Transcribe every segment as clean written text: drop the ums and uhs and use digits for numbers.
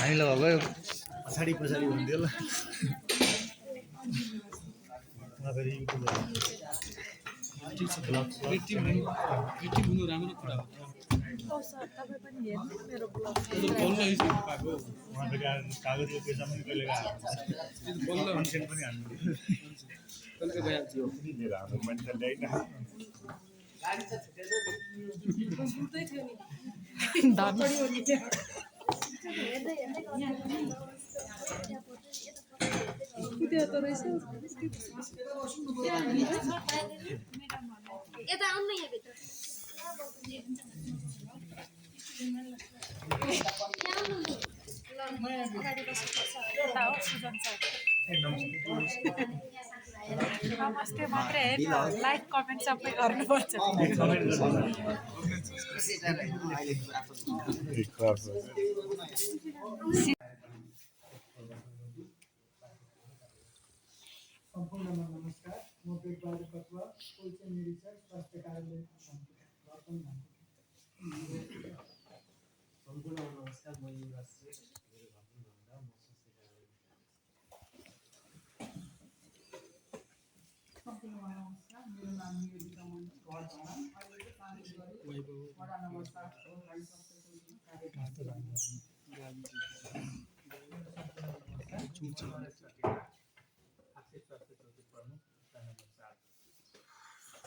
हामी ल गयो पछाडि हुन्थ्यो ल फेरि युट्युब हुनु राम्रो कुरा हो। तपाईँ पनि हेर्नु मेरो ब्लग कागजको पैसा पनि कहिले कन्सेन्ट पनि हान्नु लिएर हाम्रो मान्छे ल्याइन त्यो रहेछ यता आउनु न यहाँ भित्र नमस्ते मात्रै होइन लाइक कमेन्ट सबै गर्नुपर्छ सम्पूर्ण नमस्कार म बेगबहादुर कटुवा पोल्ट्री निरीक्षक स्वास्थ्य कार्यालय सम्पूर्ण नमस्कार म युवराज श्रेष्ठ मेरो भन्नुभन्दा म स्वास्थ्य कार्यालय सम्पूर्ण नमस्कार मेरो नाम निवेदिता मण्डल घर धरान अहिले काम गरी वडा नम्बर 7 सरकारी स्वास्थ्य चौकीमा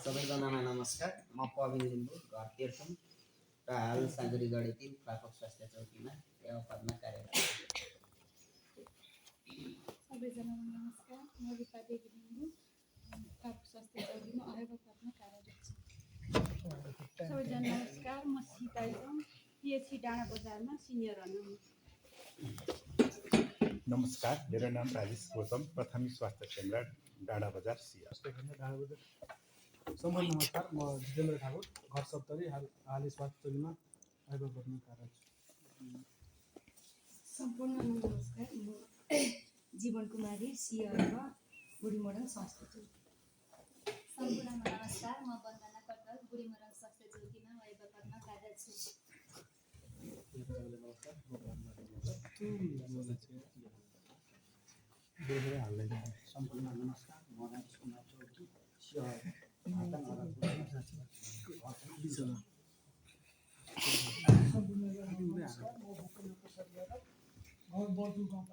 सबैजनालाई नमस्कार म पविन लिम्बू घर तेर्सुङ र हाल साँगुरीगढी 3 प्रापक स्वास्थ्य चौकीमा सेवा पदमा कार्यरत छु। सबैजनालाई नमस्कार म रूपा देवी लिम्बू प्रापक स्वास्थ्य चौकीमा अहेवा पदमा कार्यरत छु। सबैजना नमस्कार म सीता इजम पिएचसी डाँडा बजारमा सिनियर रनर। नमस्कार मेरो नाम राजेश गौतम प्राथमिक स्वास्थ्य केन्द्र डाँडा बजार सिया सम्पूर्ण नमस्कार म जितेन्द्र ठाकुर घर सप्तरी हाल स्वास्थ्य चौकीमा अहेवा पदमा कार्यरत छु। सम्पूर्ण नमस्कार म जीवन कुमारी सियर बुढीमोडङ स्वास्थ्य चौकी। सम्पूर्ण नमस्कार म वन्दना कटवाल बुढीमोरङ स्वास्थ्य चौकीमा अहेवा पदमा कार्यरत छु। सम्पूर्ण नमस्कार म राजेश कुमार चौकी सियर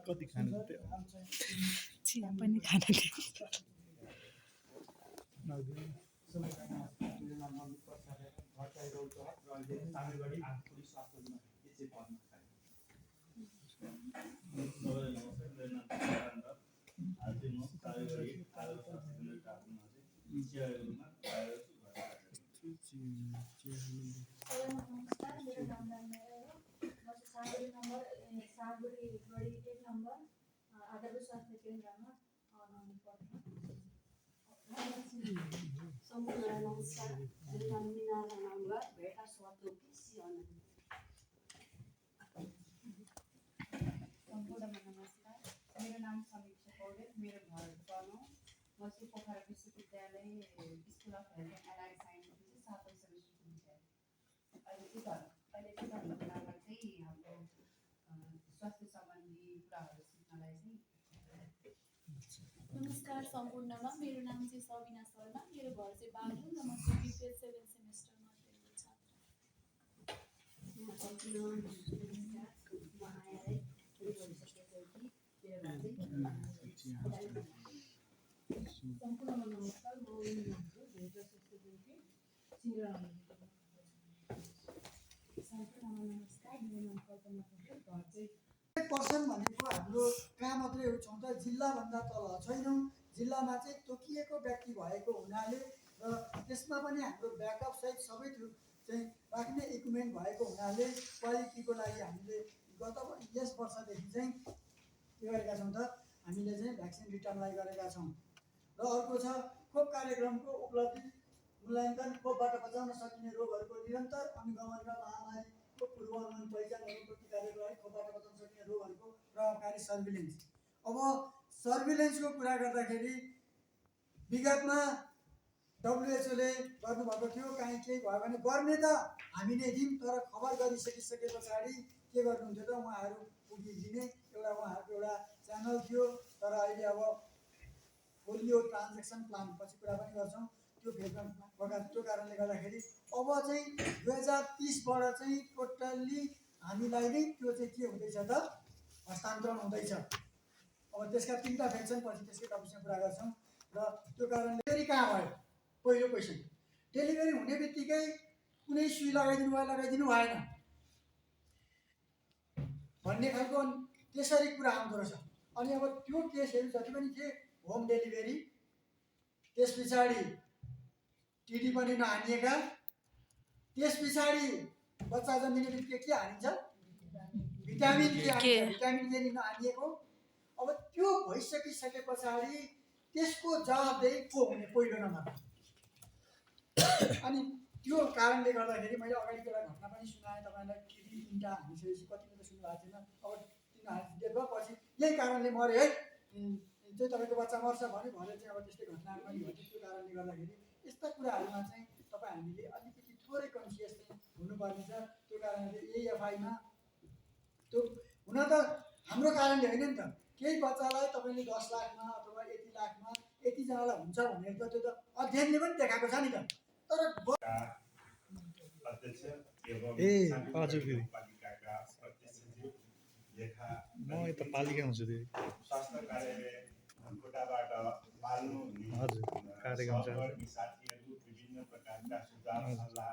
कति खानु चिया पनि खाना नमस्कार मेरो नाम राममाया हो म साँगुरी गढी 1 नम्बर आधारभूत स्वास्थ्य केन्द्रमा सम्पूर्ण नमस्कार मेरो नाम मिना राणा भेटा स्वास्थ्य चौकी सियर। सम्पूर्ण नमस्कार मेरो नाम समीक्षा पौडेल मेरो घर तनहुँ म चाहिँ पोखरा विश्वविद्यालय school of health and allied साइन्सको चाहिँ 7औं सेमेस्टरको विद्यार्थी। अहिले चाहिँ घरको नाममा चाहिँ हाम्रो स्वास्थ्य सम्बन्धी कुराहरू सिक्नलाई चाहिँ। नमस्कार सम्पूर्णमा मेरो नाम चाहिँ सबिना शर्मा मेरो घर चाहिँ बागलुङ र म चाहिँ बिपिएड 7 सेमेस्टरमा अध्ययन छात्र। सम्पूर्ण नमस्कार म सम्पूर्ण नमस्कार मेरो नाम कल्पना पोखरेल घर चाहिँ पर्सन भनेको हाम्रो कहाँ मात्रै छौँ त जिल्लाभन्दा तल छैनौँ। जिल्लामा चाहिँ तोकिएको व्यक्ति भएको हुनाले र त्यसमा पनि हाम्रो ब्याकअप सहित सबै चाहिँ राख्ने इक्विपमेन्ट भएको हुनाले क्वालिटीको लागि हामीले गत यस वर्षदेखि चाहिँ के गरेका छौँ त हामीले चाहिँ भ्याक्सिन रिटर्नलाई गरेका छौँ। र अर्को छ खोप कार्यक्रमको उपलब्धि मूल्याङ्कन खोपबाट बचाउन सकिने रोगहरूको निरन्तर अनुगमन र महामारीको पूर्वानुमान पहिचानहरू प्रतिकारको लागि खोपबाट बचाउन सकिने रोगहरूको प्रभावकारी सर्भिलेन्स। अब सर्भिलेन्सको कुरा गर्दाखेरि विगतमा डब्लुएचओले गर्नुभएको थियो काहीँ केही भयो भने गर्ने त हामी नै दिउँ तर खबर गरिसकिसके पछाडि के गर्नुहुन्थ्यो त उहाँहरू पुगिदिने एउटा उहाँहरूको एउटा च्यानल थियो। तर अहिले अब फोलियो ट्रान्जेक्सन प्लान पछि कुरा पनि गर्छौँ त्यो फेदमा त्यो कारणले गर्दाखेरि अब चाहिँ 2030बाट चाहिँ टोटल्ली हामीलाई नै त्यो चाहिँ के हुँदैछ त हस्तान्तरण हुँदैछ। अब त्यसका 3टा फेज छन्, पछि त्यसकै टपिकमा कुरा गर्छौँ। र त्यो कारणले डेलिभरी कहाँ भयो? पहिलो क्वेसन, डेलिभरी हुने बित्तिकै कुनै सुई लगाइदिनु भएन भन्ने खालको त्यसरी कुरा आउँदो रहेछ। अनि अब त्यो केसहरू जति पनि थिए होम डेलिभरी, त्यस पछाडि टिडी पनि नहानिएका, त्यस पछाडि बच्चा जन्मिने बित्तिकै के हानिन्छ? भिटामिन के हानिन्छ? भिटामिन के नहानिएको। अब त्यो भइसकिसके पछाडि त्यसको जवाबदेही को हुने पहिलो नम्बर। अनि त्यो कारणले गर्दाखेरि मैले अगाडिको एउटा घटना पनि सुनाएँ तपाईँलाई। टिडी 3टा हानिसकेपछि कतिको त सुन्नुभएको थिएन, अब 3 हानिदिएको पछि यही कारणले मऱ्यो है चाहिँ तपाईँको बच्चा मर्छ भन्यो भने चाहिँ अब त्यस्तै घटनाहरू पनि घट्यो। त्यो कारणले गर्दाखेरि यस्ता कुराहरूमा चाहिँ तपाईँ हामीले अलिकति थोरै कन्सियस चाहिँ हुनुपर्ने छ। त्यो कारणले एएफआईमा त्यो हुन त हाम्रो कारणले होइन नि त, केही बच्चालाई तपाईँले 10 लाखमा अथवा यति लाखमा यतिजनालाई हुन्छ भनेर त त्यो त अध्ययनले पनि देखाएको छ नि त। तर अध्यक्ष एवं पालिकाका अध्यक्ष लेखा म यता पालिका हुन्छु त्यो स्वास्थ्य कार्यालय धनकुटाबाट पाल्नु हुने साथीहरू विभिन्न प्रकारका सुझाव सल्लाह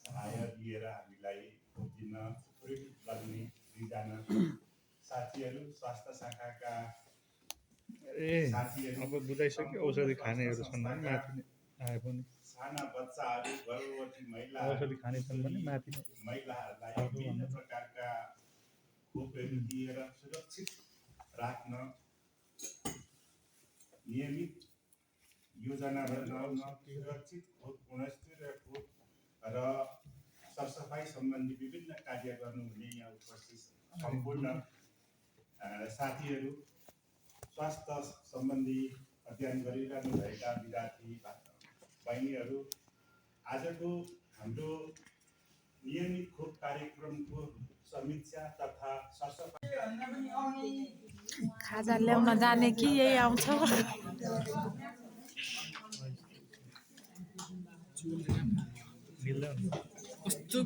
सहाय दिएर हामीलाई खोप दिन प्रयोग गर्ने 2 जना साथीहरू स्वास्थ्य शाखाका साथीहरू अब बुझाइसक्यो। औषधि खानेहरू छन् भने माथि आए पनि साना बच्चाहरू गर्भवती महिलाहरू औषधि खाने छन् भने माथि महिलाहरूलाई विभिन्न प्रकारका खोपहरू दिएर सुरक्षित राख्न नियमित योजना बनाउन सुरक्षित खोप गुणस्तरीय खोप र सरसफाइ सम्बन्धी विभिन्न कार्य गर्नुहुने यहाँ उपस्थित सम्पूर्ण साथीहरू, स्वास्थ्य सम्बन्धी अध्ययन गरिरहनु भएका विद्यार्थी बहिनीहरू, आजको हाम्रो नियमित खोप कार्यक्रमको समीक्षा तथा सरसफाइ खाजा ल्याउन जाने कि यही आउँछ? कस्तो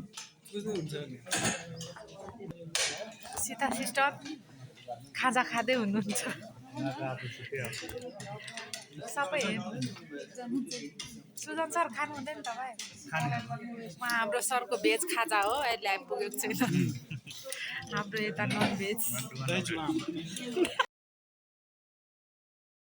हुन्छ नि सीता सिस्टर खाजा खाँदै हुनुहुन्छ। सबै सुजन सर खानु हुँदैन तपाईँ? हाम्रो सरको भेज खाजा हो, अहिले आइपुगेको छैन। हाम्रो यता नन भेज।